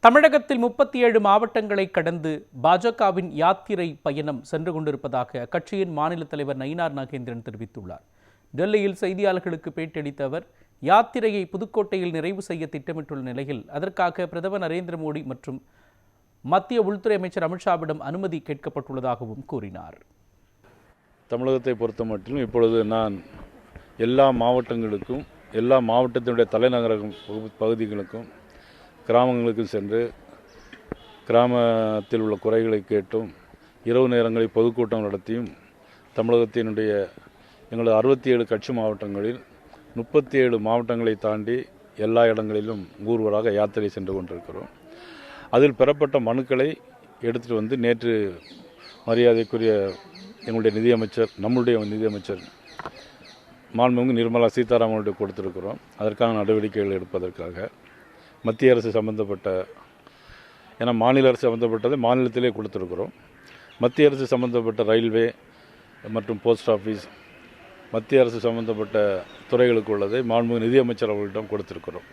தமிழகத்தில் 37 மாவட்டங்களை கடந்து பாஜகவின் யாத்திரை பயணம் சென்று கொண்டிருப்பதாக அக்கட்சியின் மாநில தலைவர் நயினார் நாகேந்திரன் தெரிவித்துள்ளார். டெல்லியில் செய்தியாளர்களுக்கு பேட்டியளித்த அவர், யாத்திரையை புதுக்கோட்டையில் நிறைவு செய்ய திட்டமிட்டுள்ள நிலையில் அதற்காக பிரதமர் நரேந்திர மோடி மற்றும் மத்திய உள்துறை அமைச்சர் அமித்ஷாவிடம் அனுமதி கேட்கப்பட்டுள்ளதாகவும் கூறினார். தமிழகத்தை பொறுத்தமட்டிலும் இப்பொழுது நான் எல்லா மாவட்டங்களுக்கும், எல்லா மாவட்டத்தினுடைய தலைநகர பகுதிகளுக்கும், கிராமங்களுக்கும் சென்று கிராமத்தில் உள்ள குறைகளை கேட்டும், இரவு நேரங்களில் பொதுக்கூட்டம் நடத்தியும், தமிழகத்தினுடைய எங்களது 67 கட்சி மாவட்டங்களில் 37 மாவட்டங்களை தாண்டி எல்லா இடங்களிலும் ஊர்வலாக யாத்திரை சென்று கொண்டிருக்கிறோம். அதில் பெறப்பட்ட மனுக்களை எடுத்துகிட்டு வந்து நேற்று மரியாதைக்குரிய எங்களுடைய நிதியமைச்சர், நம்முடைய நிதியமைச்சர் மாண்புமிகு நிர்மலா சீதாராமனுடைய கொடுத்திருக்கிறோம். அதற்கான நடவடிக்கைகள் எடுப்பதற்காக மத்திய அரசு சம்பந்தப்பட்ட, ஏன்னா மாநில அரசு சம்பந்தப்பட்டதை மாநிலத்திலே கொடுத்திருக்கிறோம். மத்திய அரசு சம்பந்தப்பட்ட ரயில்வே மற்றும் போஸ்ட் ஆஃபீஸ், மத்திய அரசு சம்பந்தப்பட்ட துறைகளுக்கு உள்ளதை மாண்புமிகு நிதியமைச்சர் அவர்களிடம் கொடுத்திருக்கிறோம்.